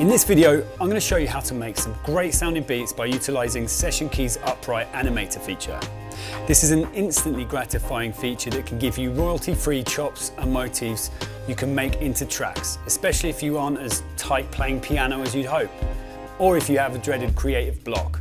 this video, I'm going to show you how to make some great sounding beats by utilising Session Keys' upright Animator feature. This is an instantly gratifying feature that can give you royalty-free chops and motifs you can make into tracks, especially if you aren't as tight playing piano as you'd hope, or if you have a dreaded creative block.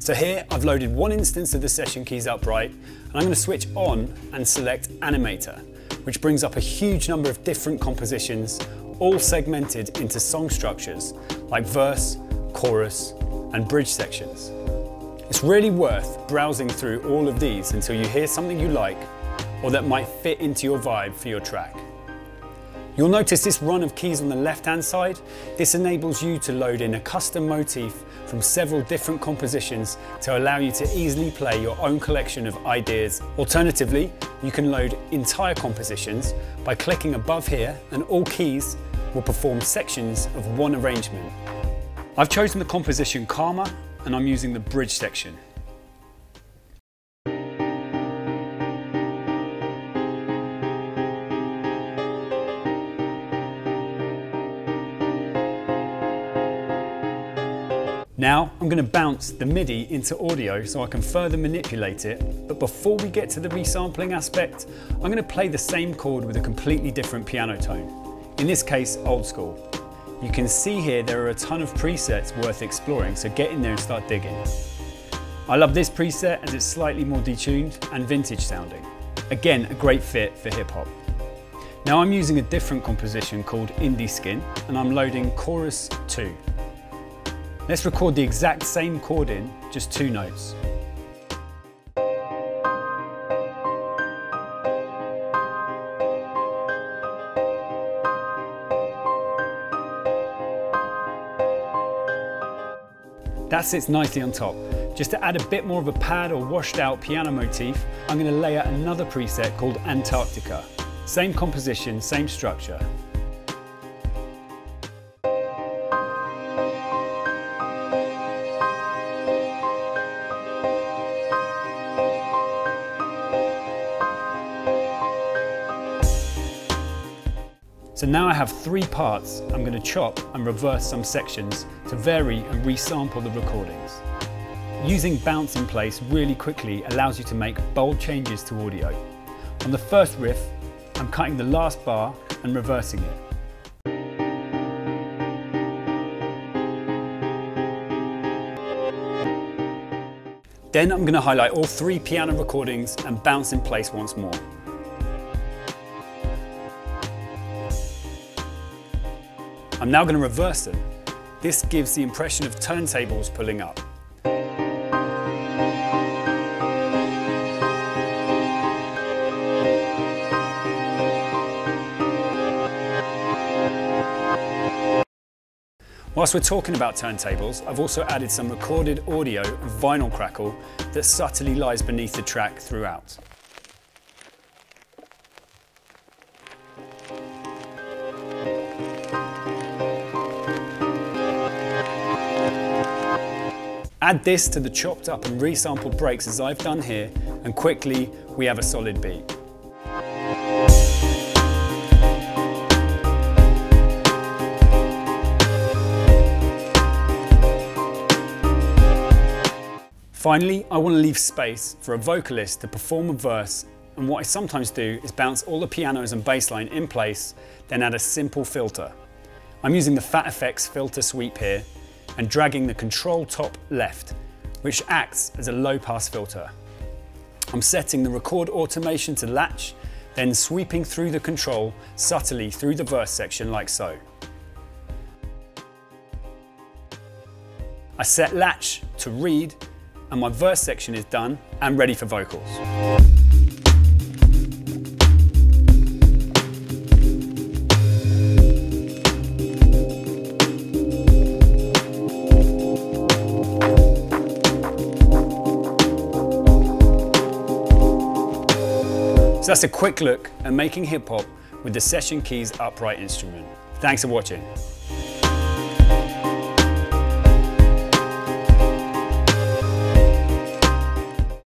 So here I've loaded one instance of the Session Keys upright, and I'm going to switch on and select Animator, which brings up a huge number of different compositions, all segmented into song structures like verse, chorus, and bridge sections. It's really worth browsing through all of these until you hear something you like or that might fit into your vibe for your track. You'll notice this run of keys on the left-hand side. This enables you to load in a custom motif from several different compositions to allow you to easily play your own collection of ideas. Alternatively, you can load entire compositions by clicking above here, and all keys will perform sections of one arrangement. I've chosen the composition Karma, and I'm using the bridge section. Now I'm going to bounce the MIDI into audio so I can further manipulate it, but before we get to the resampling aspect, I'm going to play the same chord with a completely different piano tone, in this case old school. You can see here there are a ton of presets worth exploring, so get in there and start digging. I love this preset as it's slightly more detuned and vintage sounding. Again, a great fit for hip hop. Now I'm using a different composition called Indie Skin, and I'm loading chorus 2. Let's record the exact same chord in just 2 notes. That sits nicely on top. Just to add a bit more of a pad or washed out piano motif, I'm going to layer another preset called Antarctica. Same composition, same structure. So now I have 3 parts. I'm going to chop and reverse some sections to vary and resample the recordings. Using bounce in place really quickly allows you to make bold changes to audio. On the first riff, I'm cutting the last bar and reversing it. Then I'm going to highlight all 3 piano recordings and bounce in place once more. I'm now going to reverse them. This gives the impression of turntables pulling up. Whilst we're talking about turntables, I've also added some recorded audio and vinyl crackle that subtly lies beneath the track throughout. Add this to the chopped up and resampled breaks as I've done here, and quickly we have a solid beat. Finally, I want to leave space for a vocalist to perform a verse, and what I sometimes do is bounce all the pianos and bass line in place, then add a simple filter. I'm using the Fat Effects filter sweep here, and dragging the control top left, which acts as a low pass filter. I'm setting the record automation to latch, then sweeping through the control subtly through the verse section like so. I set latch to read, and my verse section is done and ready for vocals. So that's a quick look at making hip hop with the Session Keys upright instrument. Thanks for watching.